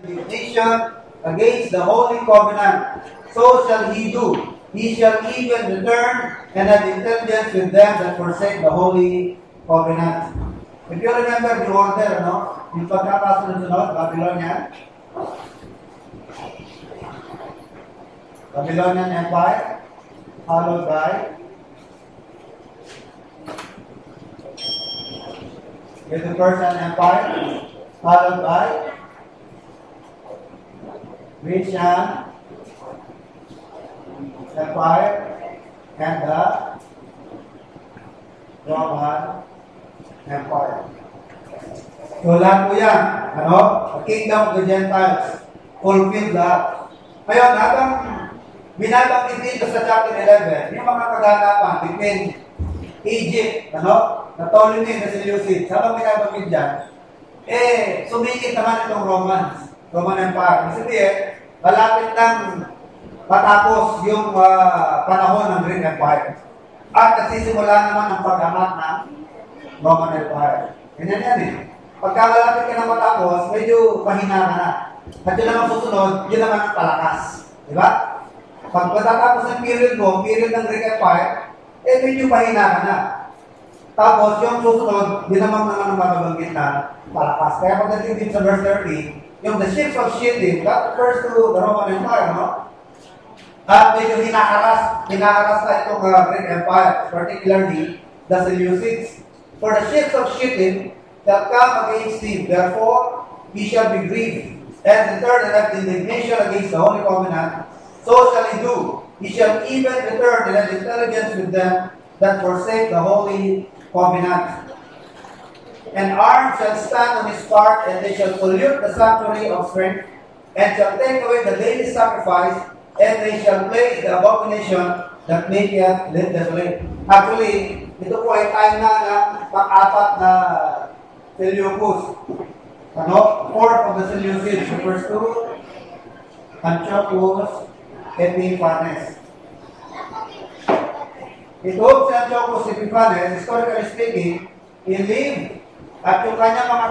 Nation against the Holy Covenant. So shall he do. He shall even return and have intelligence with them that forsake the Holy Covenant. If you remember the order, no? Yung pagkakasunod-sunod, Babylonian. Babylonian Empire, followed by the Persian Empire, followed by Grecian Empire, and the Roman Empire. So lahat po yan, the kingdom of the Gentiles, fulfilled lahat. Ngayon, habang binabanggit dito sa chapter 11, yung mga kaganapan between Egypt, na Ptolemy and the Seleucids, habang binabanggit dyan, sumingit naman itong Roman Empire. Kasi malapit lang matapos yung panahon ng Greek Empire. At nagsisimula naman ang pag-angat ng Roman Empire. Ganyan yan Pagka malapit ka na matapos, medyo mahina ka na. At yun naman susunod, yun naman ang palakas. Diba? Pag matatapos ng period ng Greek Empire, medyo mahina ka na. Tapos, yung susunod, yun naman ang mababanggit na palakas. Kaya pagdating din sa verse 30, yung the ships of Shittim, that refers to the Roman Empire, At medyo hinaharas na itong Greek Empire, particularly the Seleucids. For the ships of Shittim shall come against him, therefore he shall be grieved, and return and have indignation against the Holy Covenant. So shall he do. He shall even return and have intelligence with them that forsake the Holy Covenant. And arms shall stand on his part, and they shall pollute the sanctuary of strength, and shall take away the daily sacrifice, and they shall place the abomination that maketh desolate. Actually, ito po ay time na ng pang-apat na Seleucus. Fourth of the Seleucids, refers to Antiochus Epiphanes. Ito si Antiochus Epiphanes, historically speaking, he lived at yung kanyang mga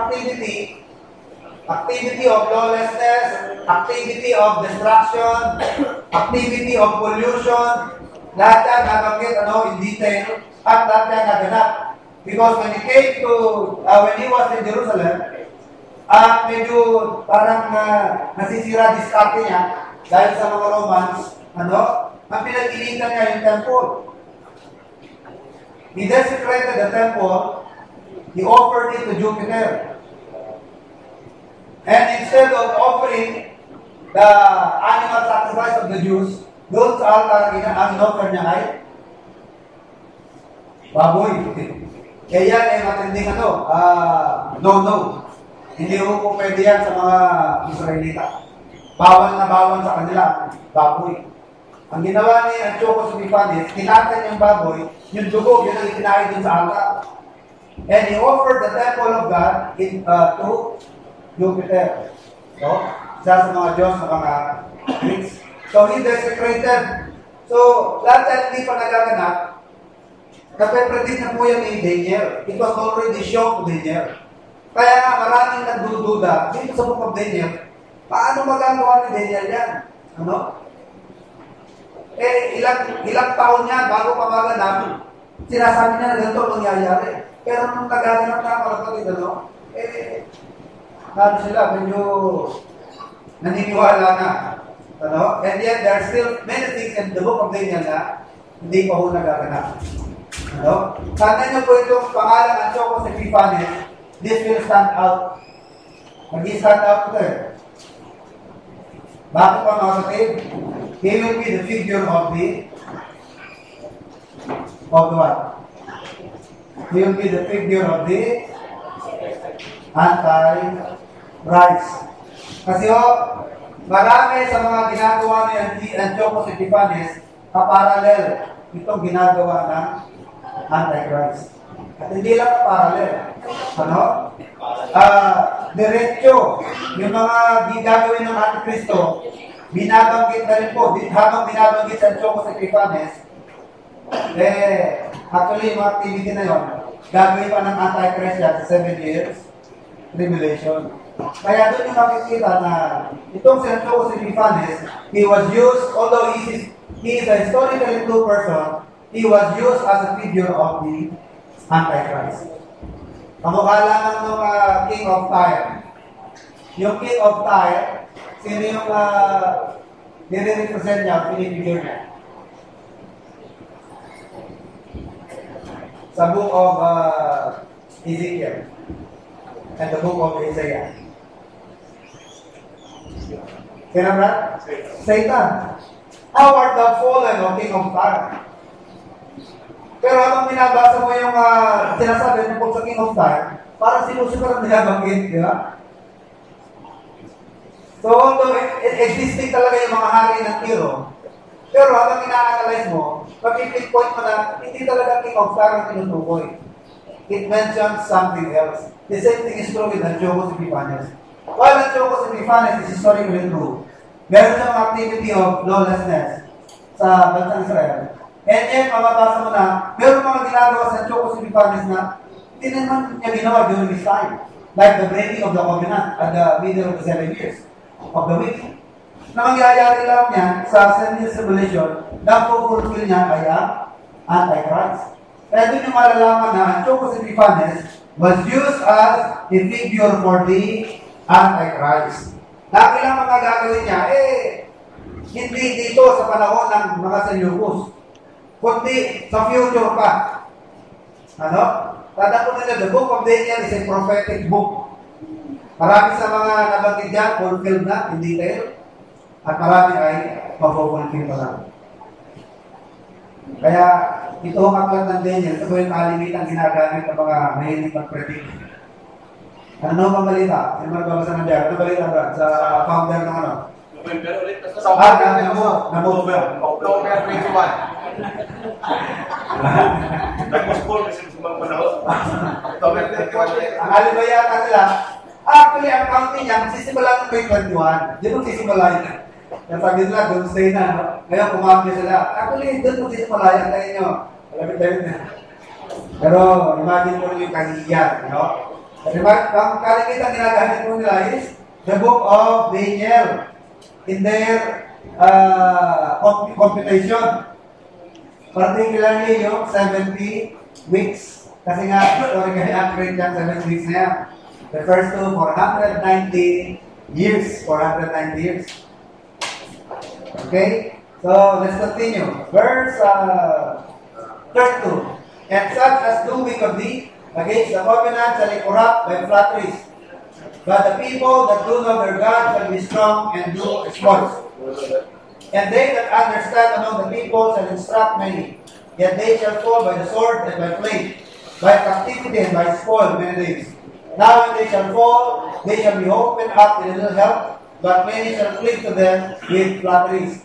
activity of lawlessness, activity of destruction, activity of pollution, lahat yan nabanggit in detail, at lahat yan naganap. Because when he came to, when he was in Jerusalem, medyo parang nasisira diskarte niya dahil sa mga Romans, ang pinag-ilitan niya yung temple. He desecrated the temple, he offered it to Jupiter. And instead of offering the animal sacrifice of the Jews, doon sa altar, ang in-offer niya ay baboy. Kaya yan ay matinding no. Hindi po pwede yan sa mga Israelita. Bawal na bawal sa kanila, baboy. Ang ginawa ni Antiochus Epiphanes, kinatan yung baboy, yung dugo, yun ang itinahin dun sa altar. And he offered the temple of God to Jupiter. Isa sa mga Diyos ng mga Greeks. So he desecrated. So, lahat yan hindi pa nagaganap. Nape-predict na po yan ni Daniel. It was already shown to Daniel. Kaya nga maraming nagdududa dito sa book of Daniel. Paano magagawa ni Daniel yan? Ilang taon niya bago pa maganap, sinasabi niya na ganito mangyayari. Pero nung nagaganap na kapatid, sila, medyo naniniwala na. And yet, there are still many things in the book of Daniel na hindi pa ho nagaganap. Sana niyo po itong pangalan Antiochus Epiphanes, this will stand out. Mag-i-stand out ito Bakit pa mga kapatid? He will be the figure of the what? He will be the figure of the Antichrist. Kasi marami sa mga ginagawa ni Antiochus Epiphanes kaparalel itong ginagawa ng Antichrist. At hindi lang kaparalel. Diretso, yung mga gagawin ng Antikristo, binabanggit na rin po, habang binabanggit sa Antiochus Epiphanes, actually, yung activity na yun, gagawin pa ng Antichrist yan sa 7 years tribulation. Kaya doon yung makikita na itong si Antiochus Epiphanes, he was used, although he is a historically true person, he was used as a figure of the Antichrist. Kamukha lang ng King of Tyre. Yung King of Tyre, sino yung nire-represent niya, pinipigure niya? Sa book of Ezekiel and the book of Isaiah. Sino ba? Satan. How art thou fallen, O King of Tyre? Pero habang binabasa mo yung sinasabi ng sa King of Tyre, parang sinusukarang nilabanggit, di ba? So, although existing talaga yung mga hari ng Tiro, pero habang ina-analyze mo, pag-pinpoint mo na hindi talaga King of Tyre ang tinutukoy. It mentions something else. The same thing is true with Antiochus Epiphanes. While Antiochus Epiphanes is historically true, meron siyang activity of lawlessness sa bansang Israel. And yet, mababasa mo na, meron mga ginagawa sa Antiochus Epiphanes na hindi naman niya ginawa during this time. Like the breaking of the covenant at the middle of the 7 years of the week. Na mangyayari lang niya sa 7 years tribulation, na fulfill niya ay ang Antichrist. Kaya doon yung malalaman na Antiochus Epiphanes was used as a figure for the Antichrist. Lagi lang mga gagawin niya, hindi dito sa panahon ng mga Seleucus, kundi sa future pa. Ano? Tanda ko nila, the book of Daniel is a prophetic book. Marami sa mga nabanggit dyan, fulfilled na in detail, at marami ay mapupulfill pa lang. Kaya, ito ang aklat ng Daniel, ito po yung kalimitan ginagamit ng mga mahilig mag-predict. Ano bang balita? Sino magbabasa ng diyan? Ano balita ba? Sa founder ng ano? November ulit. Sa October 21. Nag-pospone kasi sa mga panahon. October 21. Ang alibayata nila, actually, ang counting niya, sisimula ng May 21. Di ba sisimula yun? Yung sabi nila, doomsday na. Ngayon, kumapya sila. Actually, doon mo sisimula yan tayo nyo. Alamit-lamit na. Pero, imagine mo yung kahihiyan, no? Ang kalimitan ginagamit mo nila is the book of Daniel in their computation. Particularly yung 70 weeks. Kasi nga, historically accurate yan, 7 weeks na yan. Refers to 490 years. 490 years. Okay? So, let's continue. Verse 32. And such as do wicked deeds against the covenant shall be corrupt by flatteries. But the people that do know their God shall be strong and do exploits. And they that understand among the people shall instruct many. Yet they shall fall by the sword and by flame, by captivity and by spoil many days. Now when they shall fall, they shall be opened up with a little help, but many shall cling to them with flatteries.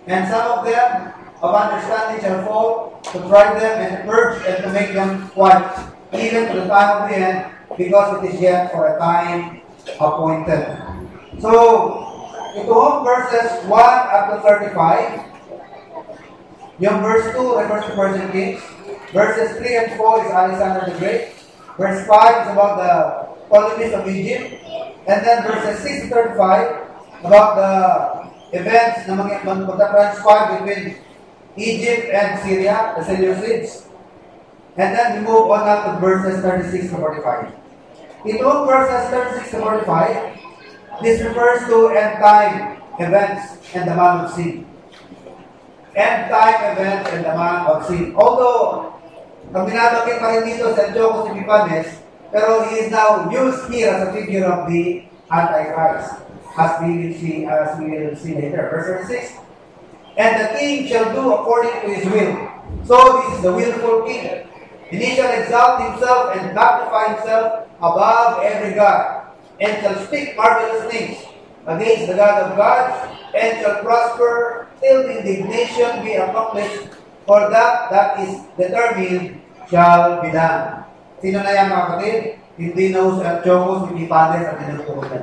And some of them of understanding shall fall, to try them and to purge and to make them quiet, even to the time of the end, because it is yet for a time appointed. So, ito verses 1 up to 35. Yung verse 2 refers to Persian kings. Verses 3 and 4 is Alexander the Great. Verse 5 is about the Ptolemies of Egypt. And then verses 6 to 35 about the events na magta-transpire between Egypt and Syria, the Seleucids. And then we move on now to verses 36 to 45. Itong verses 36 to 45, this refers to end-time events and the man of sin. End-time events and the man of sin. Although, ang binabanggit pa rin dito sa Antiochus Epiphanes, pero he is now used here as a figure of the Antichrist, as we will see later. Verse 36, and the king shall do according to his will. So this is the willful king. And he shall exalt himself and magnify himself above every god, and shall speak marvelous things against the God of gods, and shall prosper till the indignation be accomplished, for that is determined shall be done. Sino na yan, mga kapatid? Hindi na sa Antiochus Epiphanes ang tinutukoy.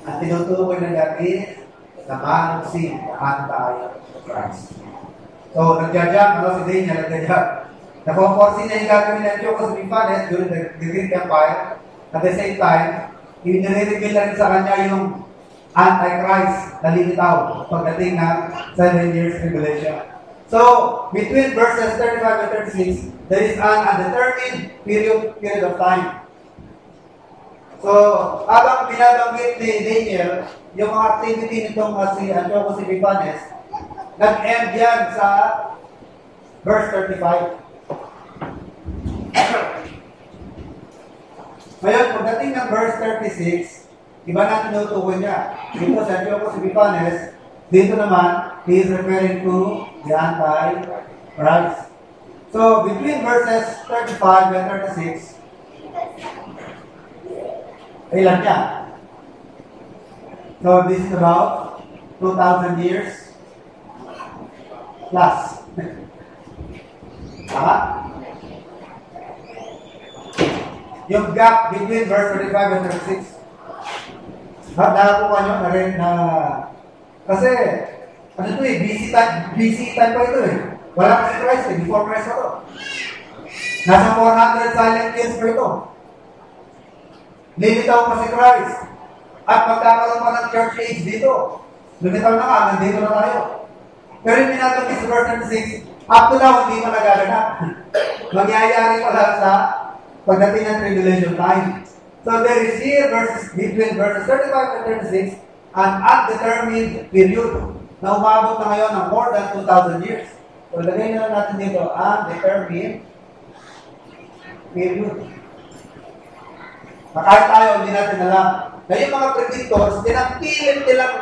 Ang tinutukoy na yan is the man of sin, the Antichrist. So, nagja-jump, si Daniel, nagja-jump. Napoporsin na yung gagawin ng Antiochus Epiphanes during the Greek Empire. At the same time, Inire-reveal na rin sa kanya yung Antichrist na lilitaw pagdating ng 7 years tribulation. So, between verses 35 and 36, there is an undetermined period of time. So, habang binabanggit ni Daniel, yung mga activity nitong si Antiochus Epiphanes, nag-end yan sa verse 35. Ngayon, pagdating ng verse 36, iba na tinutukoy niya. Dito sa Antiochus Epiphanes, dito naman, he is referring to the Antichrist. So, between verses 35 and 36, ilan niya? So, this is about 2,000 years plus. Tama? Yung gap between verse 35 and 36. Nakakuha nyo na rin na kasi ano ito eh, BC time pa ito eh. Wala pa si Christ eh, before Christ pa ito. Nasa 400 silent years pa ito. Lilitaw pa si Christ. At magkakaroon pa ng church age dito. Lumitaw na nga, nandito na tayo. Pero yung pinatagis sa verse 36, up to now, hindi pa nagaganap. Magyayari pa lang sa pagdating ng tribulation time. So there is here between verses 35 and 36 an undetermined period na umabot na ngayon ng more than 2,000 years. So lagay na lang natin dito, undetermined period. Kahit tayo, hindi natin alam. Na yung mga predictors, yan ang pilit nilang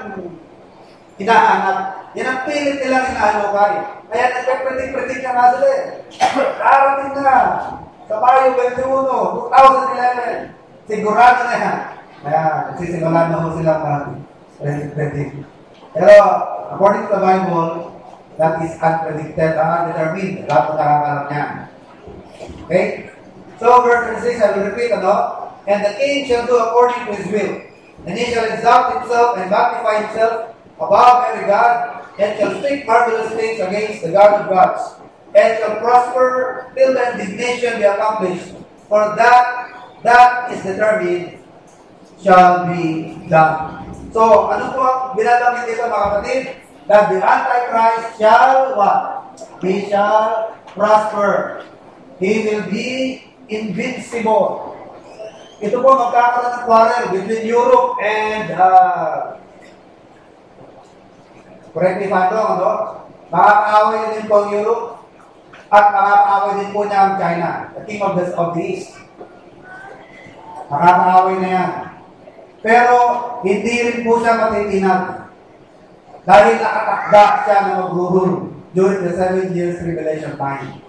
hinahanap. Yan ang pilit nilang hinahanukay. Kaya nagpe-predict na nga sila eh. Darating na sa Mayo 21, 2011. Sigurado na yan. Kaya nagsisimulan na ho sila predict. Pero according to the Bible, that is unpredicted, undetermined. Lahat mo nakakalam niya. Okay? So verse 36, I will repeat, and the king shall do according to his will, and he shall exalt himself and magnify himself above every god, and shall speak marvelous things against the God of gods, and shall prosper till the indignation be accomplished. For that is determined shall be done. So, ano po ang binabanggit dito mga kapatid? That the Antichrist shall what? He shall prosper. He will be invincible. Ito po magkakaroon ng quarrel between Europe and correct me if I'm wrong, makakaaway na din po ang Europe at makakaaway din po niya ang China, the king of the East. Makakaaway na yan. Pero hindi rin po siya matitinag dahil nakatakda siya na mag-rule during the 7 years tribulation time.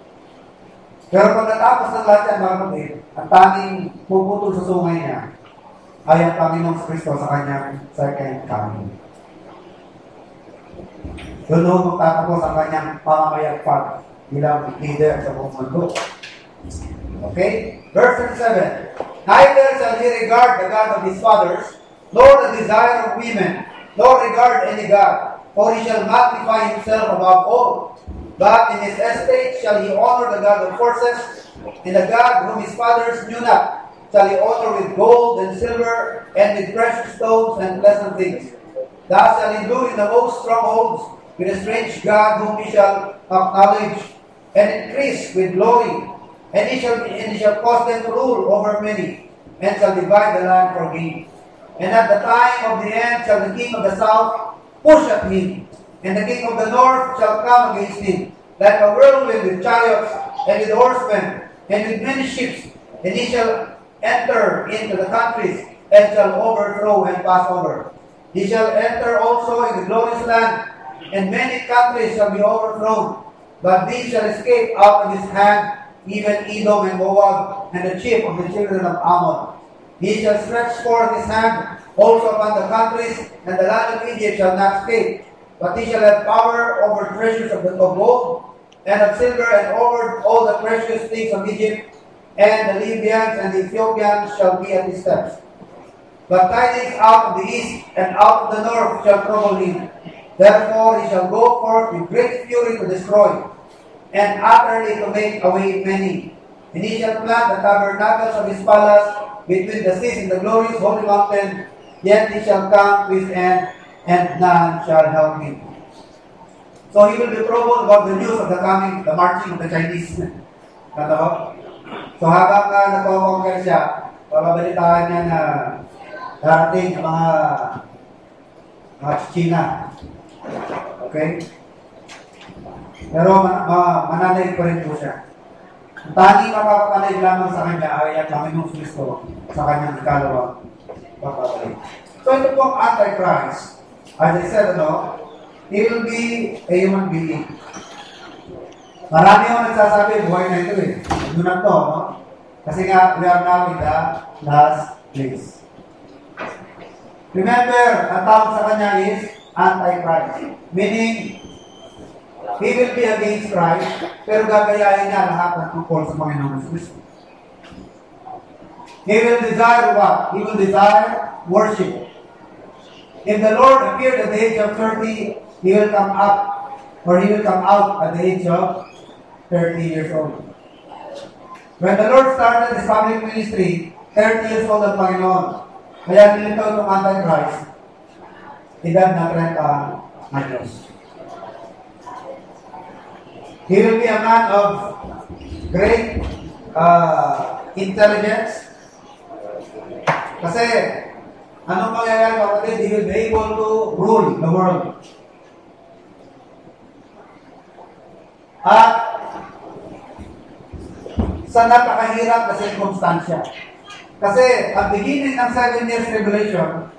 Pero pag natapos ng lahat yan, mga kapatid, ang tanging puputol sa sungay niya ay ang Panginoong Kristo sa kanyang second coming. Doon ho magtatapos ang kanyang pamamayagpag bilang leader sa buong mundo. Okay? Verse 37. Neither shall he regard the God of his fathers, nor the desire of women, nor regard any God, for he shall magnify himself above all. But in his estate shall he honor the God of forces, and the God whom his fathers knew not shall he honor with gold and silver, and with precious stones and pleasant things. Thus shall he do in the most strongholds, with a strange God whom he shall acknowledge, and increase with glory. And he shall cause them to rule over many, and shall divide the land for gain. And at the time of the end shall the king of the south push at him, and the king of the north shall come against him, like a whirlwind with chariots, and with horsemen, and with many ships. And he shall enter into the countries, and shall overthrow and pass over. He shall enter also in the glorious land, and many countries shall be overthrown. But these shall escape out of his hand, even Edom and Moab, and the chief of the children of Ammon. He shall stretch forth his hand also upon the countries, and the land of Egypt shall not escape. But he shall have power over treasures of gold, and of silver, and over all the precious things of Egypt, and the Libyans and the Ethiopians shall be at his steps. But tidings out of the east and out of the north shall trouble him. Therefore he shall go forth with great fury to destroy, and utterly to make away many. And he shall plant the tabernacles of his palace, between the seas and the glorious holy mountain, yet he shall come to his end, and none shall help him. So he will be troubled about the news of the coming, the marching of the Chinese. Natawa? So habang nagko-conquer siya, babalitaan niya na darating ang mga China. Okay? Pero mananaig pa rin po siya. Ang tanging mapapakalig lamang sa kanya ay ang Panginoong Kristo sa kanyang ikalawang papabalik. So ito po ang Antichrist. As I said, he will be a human being. Marami akong nagsasabi, buhay na ito eh. Ano na to, no? Kasi nga, we are now in the last place. Remember, ang tawag sa kanya is Antichrist. Meaning, he will be against Christ, pero gagayahin niya lahat ng tungkol sa Panginoon Kristo. He will desire what? He will desire worship. If the Lord appeared at the age of 30, he will come up, or he will come out at the age of 30 years old. When the Lord started his public ministry, 30 years old ang Panginoon. Kaya nilitaw itong Antichrist, edad na 30 anyos. He will be a man of great intelligence. Kasi, anong mangyayari kapatid? He will be able to rule the world. At sa napakahirap na circumstansya. Kasi, ang beginning ng 7 years tribulation,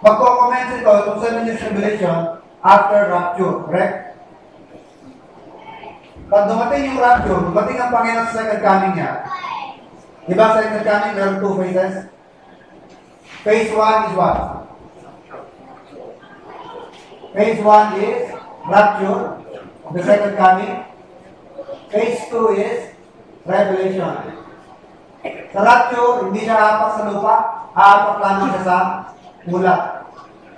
magko-commence ito, itong 7 years tribulation, after rapture, correct? Pag dumating yung rapture, dumating ang Panginoon sa second coming niya. Diba sa second coming, meron 2 phases? Phase 1 is what? Phase 1 is rapture of the second coming. Phase 2 is revelation. Sa rapture, hindi siya hapak sa lupa, hapak lamang siya sa ulap.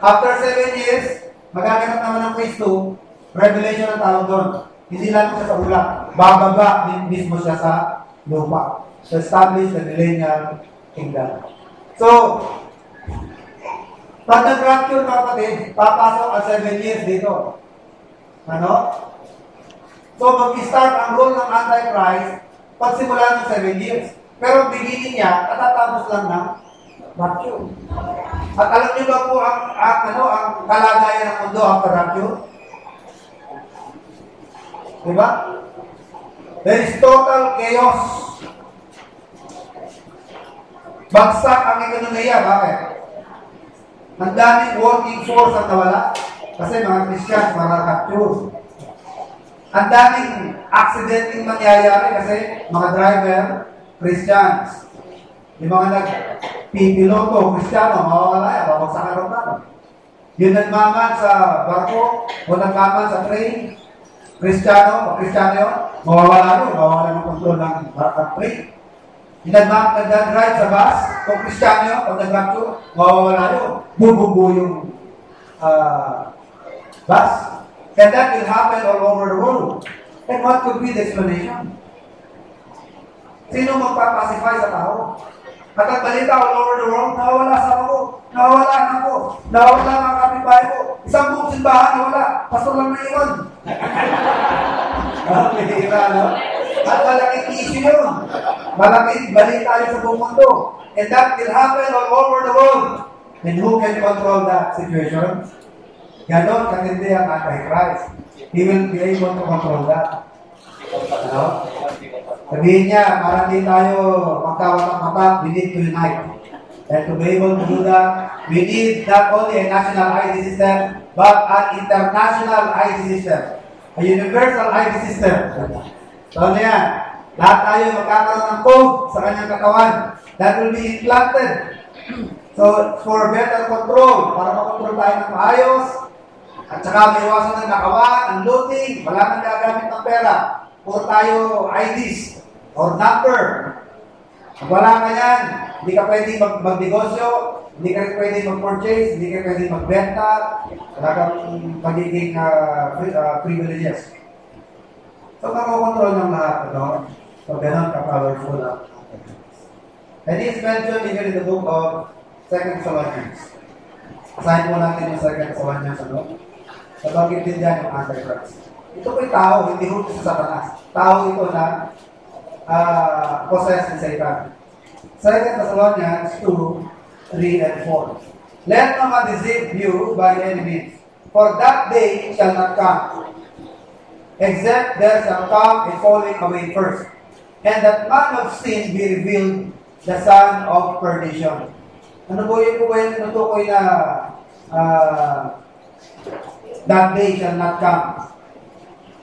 After 7 years, magaganap naman ng phase 2, revelation ang tawag doon. Hindi lang siya sa ulap, bababa din mismo siya sa lupa. To establish the millennial kingdom. So, pag nag-rapture kapatid, papasok ang 7 years dito. Ano? So, mag-start ang rule ng Antichrist pagsimula ng 7 years. Pero ang beginning niya, katatapos lang ng rapture. At alam niyo ba po ang kalagayan ng mundo after rapture? Diba? There is total chaos. Bagsak ang ekonomiya. Bakit? Ang daming working force ang nawala. Kasi mga Christians, mga capture. Ang daming accidenting mangyayari kasi mga driver, Christians. Yung mga nagpipiloto, Kristiyano, mawawala yan, babagsakan rin naman. Yung nagmaman sa barko, o nagmaman sa train, Kristiyano yun, mawawala ng kontrol ng train. Yung nag-drive sa bus, kung Kristiyano yun, pag nag-rapture, mawawala yun. Bubumbu yung bus. And that will happen all over the world. And what could be the explanation? Sino magpapacify sa tao? At ang balita all over the world, nawawala sa ako, nawawala anak ko, nawawala mga kapitbahay ko, isang buong simbahan nawala, pastor lang na iwan. At malaking issue yun. Malaking balita yun sa buong mundo. And that will happen all over the world. And who can control that situation? Ganon katindi ang Antichrist. He will be able to control that. Ano? Sabihin niya, para di tayo magkawatak-matak, we need to unite. And to be able to do that, we need not only a national ID system, but an international ID system. A universal ID system. So ano yan? Lahat tayo magkakaroon ng code sa kanyang katawan. That will be implanted. So, for better control, para makontrol tayo ng maayos, at saka may iwasan ng nakawan, ng looting, wala nang gagamit ng pera. Puro tayo IDs or number. Pag wala ka yan, hindi ka pwede mag-negosyo, hindi ka pwede mag-purchase, hindi ka pwede magbenta, wala kang magiging privileges. So, nakakontrol ng lahat. So, ganun ka-powerful ang And he is mentioned here in the book of 2 Thessalonians. Asahin mo natin yung 2 Thessalonians, ano? Sabagin din dyan yung Antichrist. Ito po'y tao, hindi ho sa Satanas. Tao ito na possessed ni Satan. 2 Thessalonians 2, 3 and 4. Let no man deceive you by any means, for that day shall not come, except there shall come a falling away first, and that man of sin be revealed, the son of perdition. Ano po yun natukoy na that day shall not come?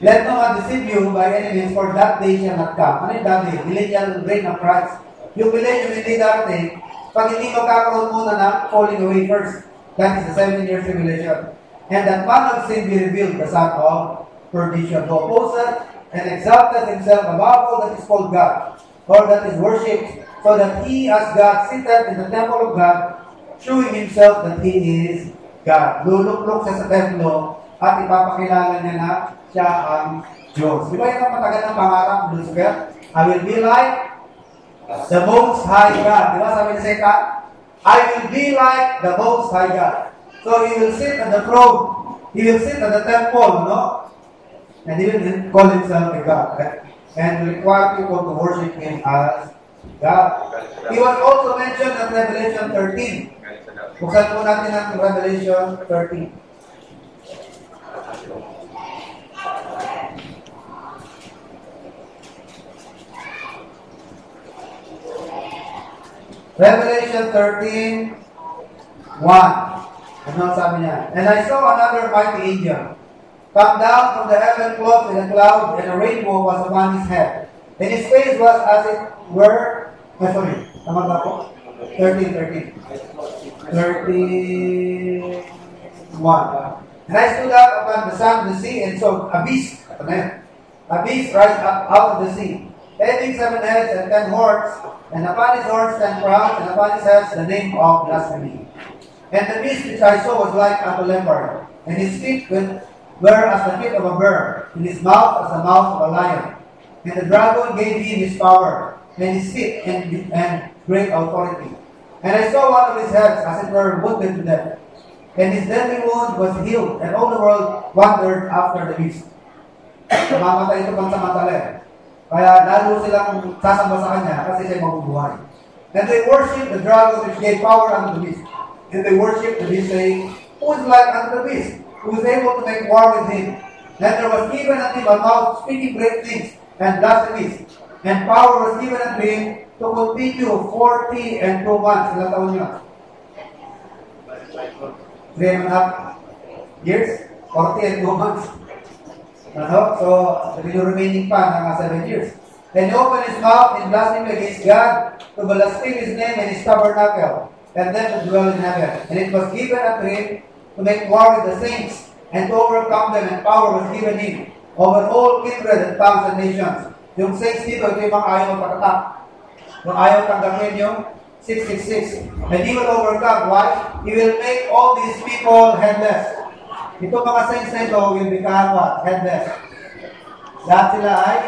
Let no man deceive you by any means, for that day shall not come. Ano yung that day? Millennial reign of Christ. Yung millennium hindi darating, pag hindi magkakaroon muna ng falling away first. That is the 7 years tribulation. And that man of sin be revealed, the son of perdition, who opposes and exalteth himself above all that is called God, or that is worshipped, so that he as God sitteth in the temple of God, showing himself that he is God. Luluklok siya sa templo at ipapakilala niya na siya ang Diyos. Di ba yun ang matagal ng pangarap ng Lucifer? I will be like the Most High God. Di ba sabi ni Satan? I will be like the Most High God. So he will sit at the throne. He will sit at the temple, no? And he will call himself a God. And require people to worship him as God. He was also mentioned in Revelation 13. Buksan po natin ang Revelation 13. Revelation 13, 1. Ano sabi niya? And I saw another mighty angel come down from the heaven clothed in a cloud, and a rainbow was upon his head. And his face was as it were, tama ba po? 13. 31. And I stood up upon the sun of the sea, and saw a beast rise up out of the sea, having 7 heads and 10 horns, and upon his horns 10 crowns, and upon his heads the name of blasphemy. And the beast which I saw was like unto a leopard, and his feet were as the feet of a bear, and his mouth as the mouth of a lion. And the dragon gave him his power, and his seat, and great authority. And I saw one of his heads as it were wounded to death, and his deadly wound was healed, and all the world wondered after the beast. Mamatay ito pansamantala. Kaya lalo silang sasamba sa kanya kasi siya mabubuhay. And they worship the dragon which gave power unto the beast. And they worship the beast, saying, who is like unto the beast, who is able to make war with him? Then there was given unto him a mouth speaking great things and blasphemies, and power was given unto him to continue 40 and 2 months. Ilang taon niya? 3.5 years? 40 and 2 months. So, the remaining pa, naka 7 years. And he opened his mouth in blasphemy against God, to blaspheme his name and his tabernacle, and then to dwell in heaven. And it was given unto him to make war with the saints, and to overcome them, and power was given him over all kindred and tongues and nations. Yung saints dito, ito yung mga ayaw patatak. Yung ayaw tanggapin yung 666. And he will overcome. Why? He will make all these people headless. Ito mga saints na ito will become what? Headless. Lahat sila ay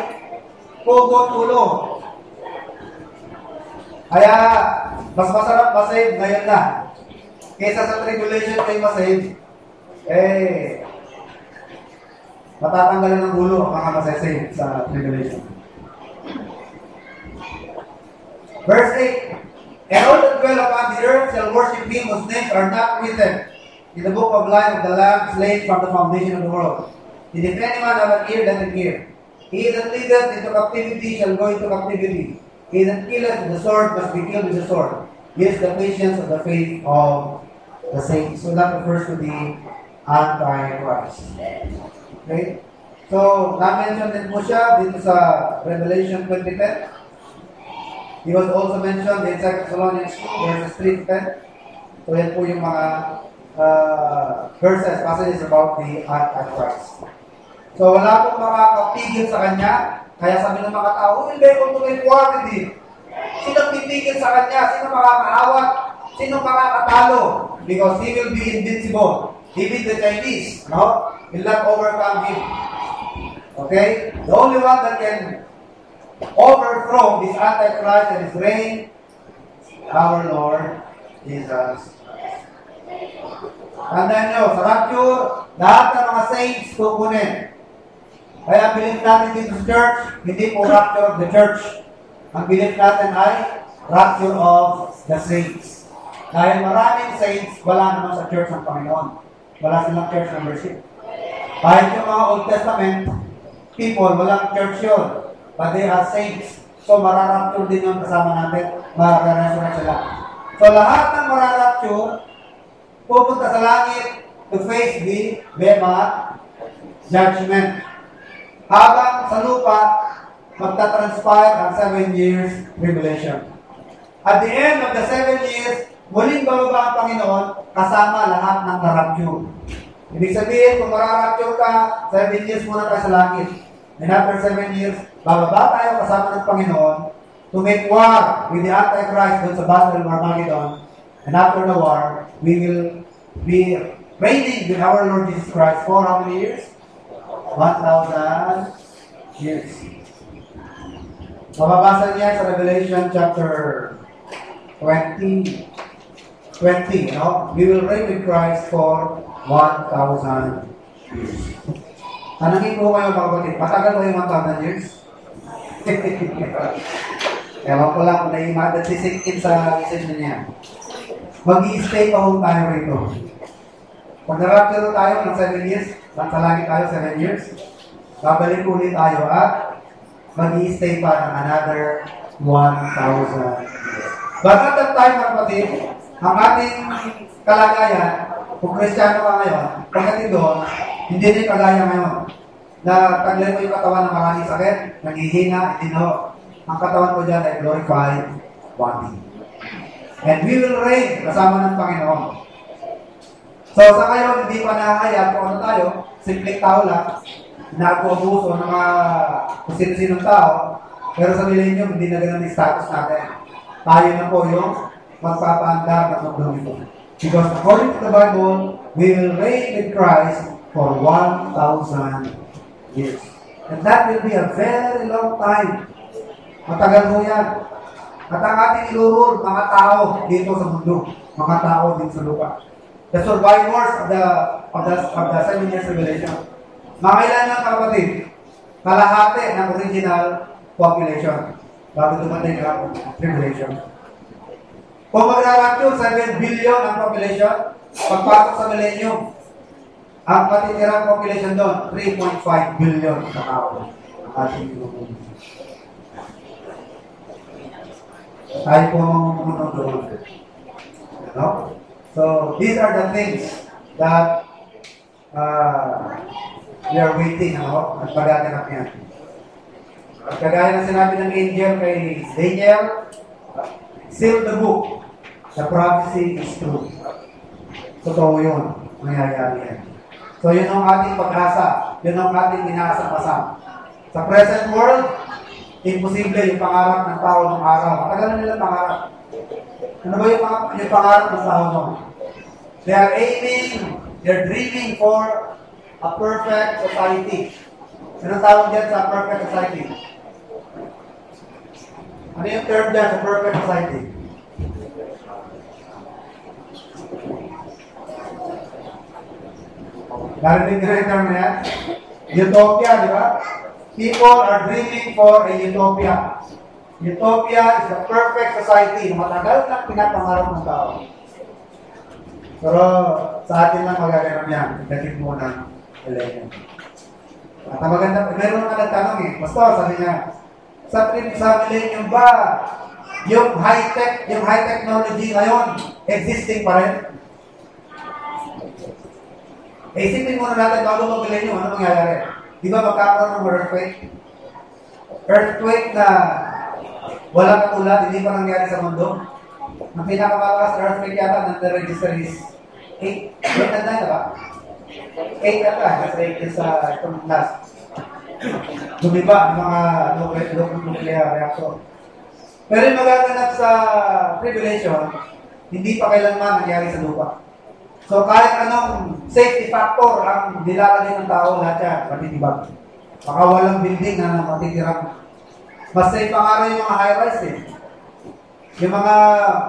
pugo-tulo. Kaya, mas masarap masave ngayon na. Kesa sa tribulation kayo masave, matatanggalan ng ulo ang mga masasave sa tribulation. Verse 8, and all that dwell upon the earth shall worship him whose names are not written in the book of life of the Lamb slain from the foundation of the world. And if any man have an ear, let him hear. He that leadeth into captivity shall go into captivity. He that killeth with the sword must be killed with the sword. Yes, the patience of the faith of the saints. So that refers to the Antichrist. Okay? So, na-mention din mo siya dito sa Revelation 20:10. He was also mentioned in 2 Thessalonians 2, verses 3 to 10. So, yan po yung mga verses, passages about the Antichrist. So, wala pong makakapigil sa kanya. Kaya sabi ng mga tao, will be able to make war with him. Sino pipigil sa kanya? Sino makakaawat? Sino makakatalo? Because he will be invincible. He beat the Chinese, no? Will not overcome him. Okay? The only one that can overthrow this Antichrist and his reign our Lord Jesus. Tandaan nyo, sa rapture, lahat ng mga saints kukunin. Kaya ang belief natin dito sa church, hindi po rapture of the church. Ang belief natin ay rapture of the saints. Dahil maraming saints, wala naman sa church ng Panginoon. Wala silang church membership. Kahit yung mga Old Testament people, walang church yun. But they are saints. So mararapture din yung kasama natin. Mararapture sila. So lahat ng mararapture, pupunta sa langit to face the Bema judgment. Habang sa lupa, magta-transpire ang 7 years tribulation. At the end of the 7 years, muling bababa ang Panginoon kasama lahat ng narapture. Ibig sabihin, kung mararapture ka, 7 years muna tayo sa langit. And after 7 years, bababa tayo kasama ng Panginoon to make war with the Antichrist doon sa Battle of Armageddon. And after the war, we will be reigning with our Lord Jesus Christ for how many years? 1,000 years. Mababasa niya sa Revelation chapter 20, no? We will reign with Christ for 1,000 years. Tanangin ko kayo mga kapatid, matagal ko yung 1,000 years? Ewan ko lang kung nagsisingkin sa isip niya. Mag-i-stay pa ho tayo rito. Pag naraptero tayo ng 7 years, sa langit tayo 7 years, babalik ulit tayo at mag-i-stay pa ng another 1,000 years. But at that time, mga kapatid, ang ating kalagayan, kung Kristiyano ka ngayon, pagdating doon, hindi din kagaya ngayon. Na taglay mo yung katawan ng maraming sakit, naghihina, hindi no. Ang katawan ko dyan ay glorified body. And we will reign kasama ng Panginoon. So sa ngayon, hindi pa nakakaya kung ano tayo, simpleng tao lang, nag-uabuso ng mga kung sino-sinong tao, pero sa millennium, hindi na ganun yung status natin. Tayo na po yung magpapaandar ng mundong ito. Because according to the Bible, we will reign with Christ for 1,000 years. And that will be a very long time. Matagal mo yan. At ang ating ilurul, mga tao dito sa mundo, mga tao dito sa lupa. The survivors of the 7 years tribulation. Mga ilan ng kapatid, kalahati ng original population bago dumating ang tribulation. Kung mag-rapture, 7 billion ang population, pagpasok sa millennium, ang patitirang population doon, 3.5 billion na tao. Ang ating ilurul. Tayo po mamunod doon. You know? So, these are the things that we are waiting, ano? At pag-aganap yan. At kagaya na sinabi ng angel kay Daniel, seal the book. The prophecy is true. Totoo yun. Mangyayari yan. So, yun ang ating pag-asa. Yun ang ating inaasang-asang. Sa present world, imposible yung pangarap ng tao ng araw. Matagal na nila pangarap. Ano ba yung pangarap ng tao noon? They are aiming, they're dreaming for a perfect society. Ano tawag dyan sa perfect society? Ano yung term dyan sa perfect society? Narinig na yung term na yan? Utopia, di ba? People are dreaming for a utopia. Utopia is the perfect society. Matagal na pinapangarap ng tao. Pero sa atin lang magaganap yan. Dating mo ng millennium. At ang maganda, meron ka nagtanong eh. Pastor, sabi niya, sa millennium ba, yung high technology ngayon, existing pa rin? Eh, isipin muna natin bago mag-millennium, ano mangyayari? Di ba magkakaroon ng earthquake? Earthquake na walang katulad, hindi pa nangyari sa mundo. Ang pinakamalakas na earthquake yata ng register is 8. 8 na ba? 8 yata, kasi 8 is itong last. Lumiba ang mga nuclear reactor. Pero yung magaganap sa tribulation, hindi pa kailanman nangyari sa lupa. So kahit anong safety factor ang nilalagay ng tao, lahat yan, matitibag. Baka walang building na matitirang. Mas safe pa nga rin yung mga high-rise eh. Yung mga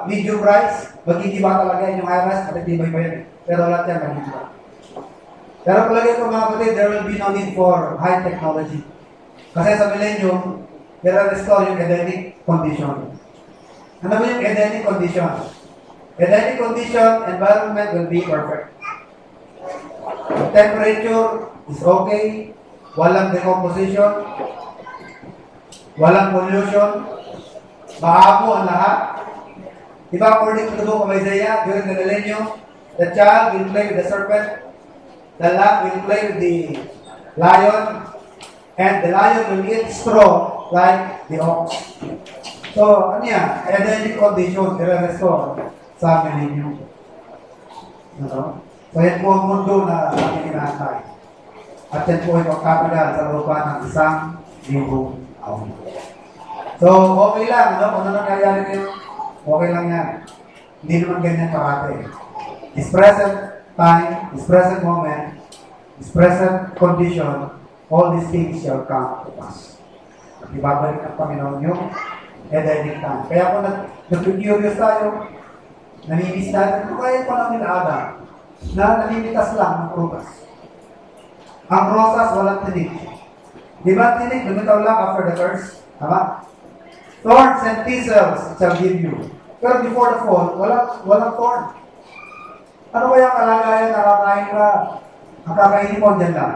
medium rice, magigiba talaga yan. Yung high rice, matitibay pa yan. Pero lahat yan, magigiba. Pero palagay ko mga kapatid, there will be no need for high technology. Kasi sa millennium, there will restore yung Edenic condition. Ano ba yung Edenic condition? Edenic condition, environment will be perfect. The temperature is okay, walang decomposition, walang pollution, mahabo ang lahat. Diba, according to the book of Isaiah, during the millennium, the child will play with the serpent, the lamb will play with the lion, and the lion will eat straw like the ox. So, ano yan? Edenic condition, i-restore sa millennium. Ano? So, yan po ang mundo na ating inaantay. At yan po ay magkatagal sa looban ng 1,000 taon. So, okay lang, no? Kung ano nangyayari kayo, okay lang yan. Hindi naman ganyan parate. This present time, this present moment, this present condition, all these things shall come to pass. At ibabalik ng Panginoon yung Edenic time. Kaya kung nag-curious tayo, namimiss natin, kung kaya pa namin Adam, na namimitas lang ng prutas. Ang rosas, walang tinig. Di ba tinig, lumitaw lang after the curse? Tama? Thorns and thistles shall give you. Pero before the fall, walang thorn. Ano kaya ang kalagayan, nakakain ka, ang kakainin mo dyan lang.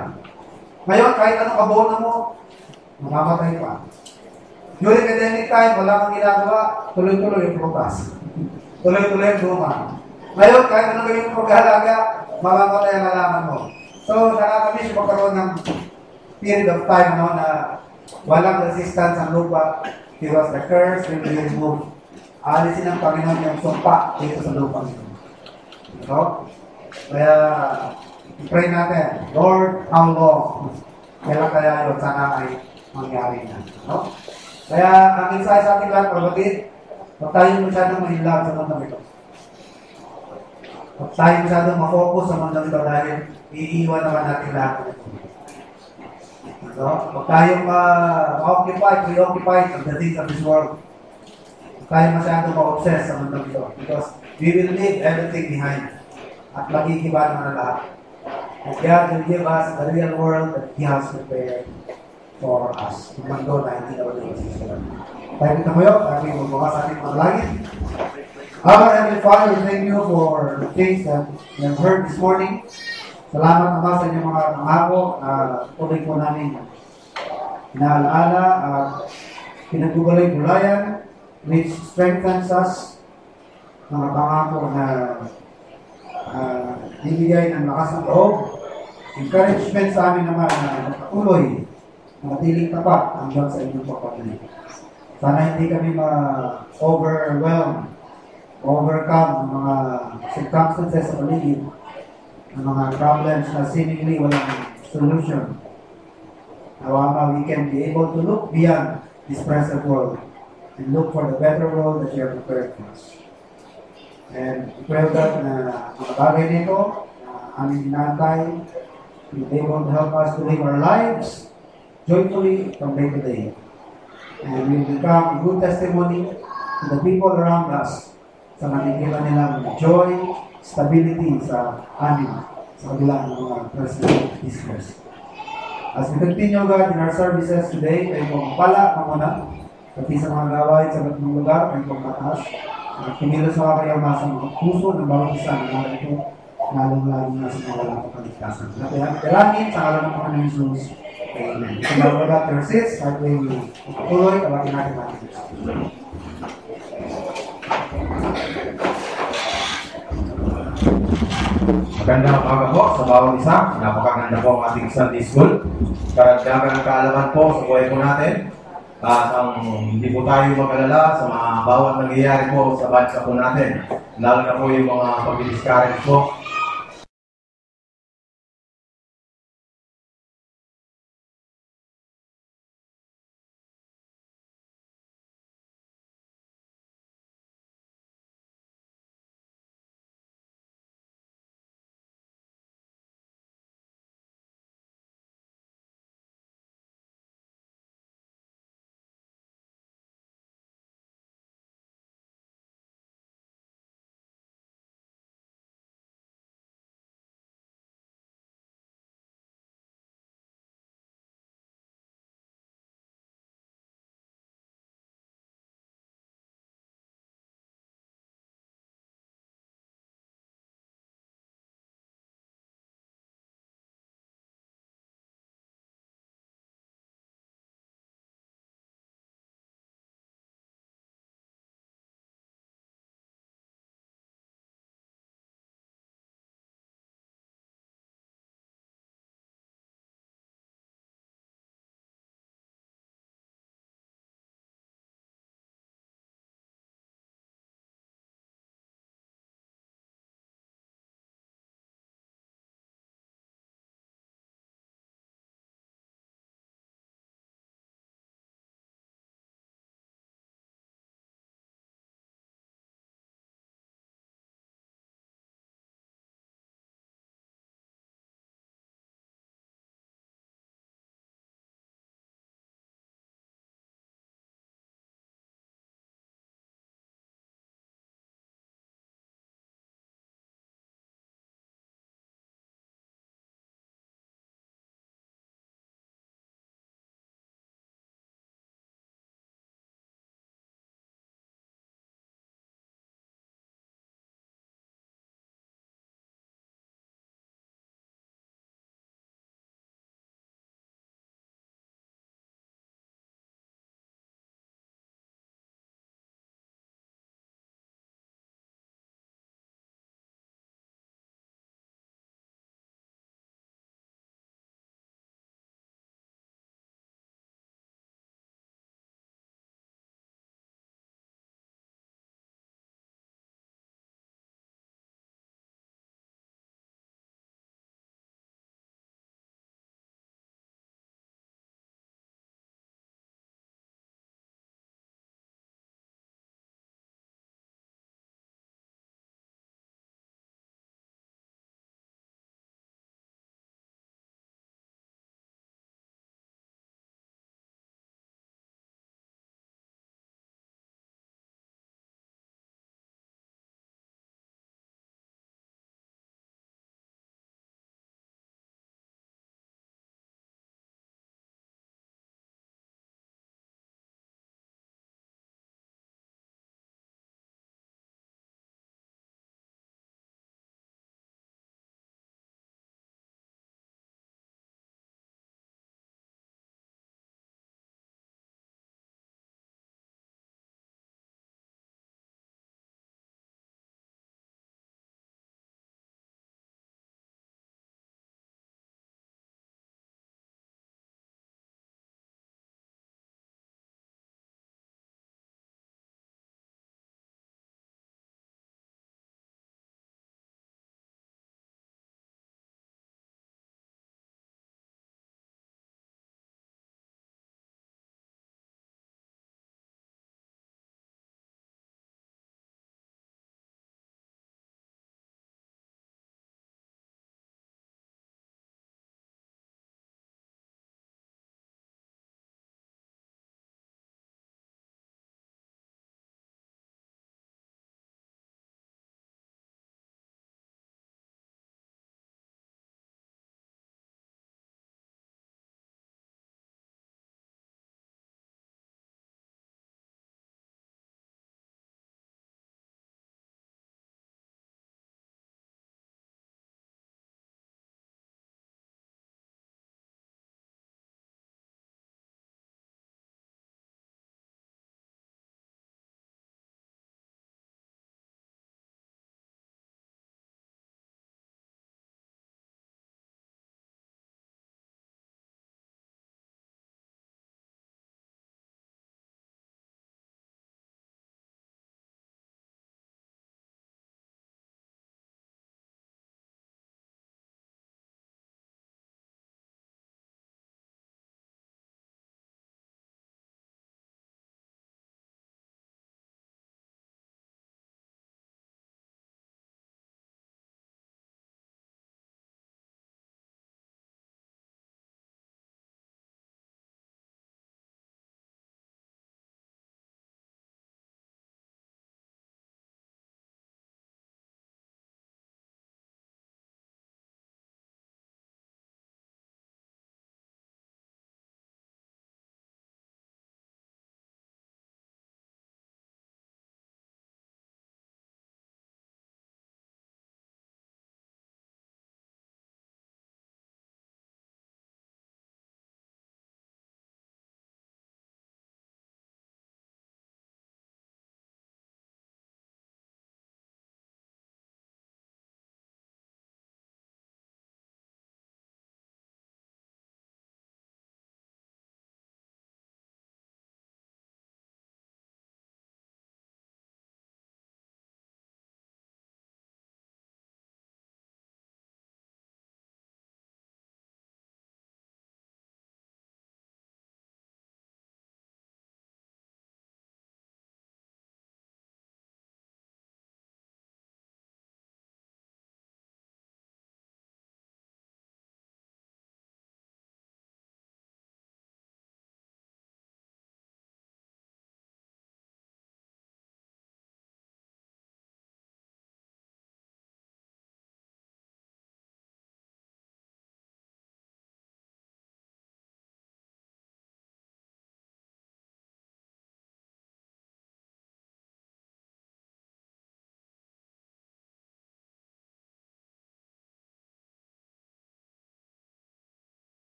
Ngayon, kahit anong abono mo, mamamatay pa. During Edenic time, wala kang ginagawa, tuloy-tuloy yung prutas. Tuloy-tuloy yung luma. Ngayon, kahit anong gawin mo pag-halaga, mamamatay ang halaman mo. So, nakakamiss yung magkaroon ng period of time na walang resistance ang lupa because the curse will be removed. Alisin ng Panginoon yung sumpa dito sa lupa nito. So, kaya, pray natin, Lord, how long? Kailan kaya yun? Sana ay mangyari na. No? Kaya, ang mensahe sa ating lahat, kapatid, huwag tayo masyadong mahilag sa mundang ito. Huwag tayo masyadong mafocus sa mundang ito dahil iiwan naman natin lahat. So, huwag tayong preoccupied of the things of this world. Huwag tayo masyadong ma-obsess sa mundang ito because we will leave everything behind at magigiba naman na lahat. And God will give us the real world that He has prepared for us. Yung mundo na hindi na ulit existence. Tayo kita mo yun, tayo yung magbukas sa ating panalangin. Our Heavenly Father, we thank you for the things that we have heard this morning. Salamat naman sa inyong mga pangako na tuloy po namin inaalaala at pinagugulay-gulayan which strengthens us, mga pangako na bibigay ng lakas ng loob, encouragement sa amin naman na patuloy matiling tapat hanggang sa inyong pagpapalay. Sana hindi kami overcome ng mga circumstances sa paligid, ng mga problems na seemingly walang solution. However, we can be able to look beyond this present world and look for the better world that you have prepared for us. And we pray that na mga bagay nito, aming inaantay, will be able to help us to live our lives joyfully from day to day. And we will become a good testimony to the people around us sa nakikita nilang joy, stability sa amin, sa kabila ng mga personal discourse. As we continue, God, in our services today, kayo pong pala muna, pati sa mga gawain sa mga lugar, kayo pong mataas. Kumilos mga kayo sa mga puso ng bawat isa ng mga ito, lalong-lalo na sa mga walang kapaligtasan. Natin, sa alam ng Panginoon Jesus. Amen. Kung mga verses, at may tuloy, tawakin natin natin. Magandang umaga po sa bawat isa. Napakaganda po ang ating Sunday School. Karagdagan ng kaalaman po sa buhay po natin. At hindi po tayo mag-alala sa mga bawat nangyayari po sa bansa po natin. Lalo na po yung mga pag-discourage po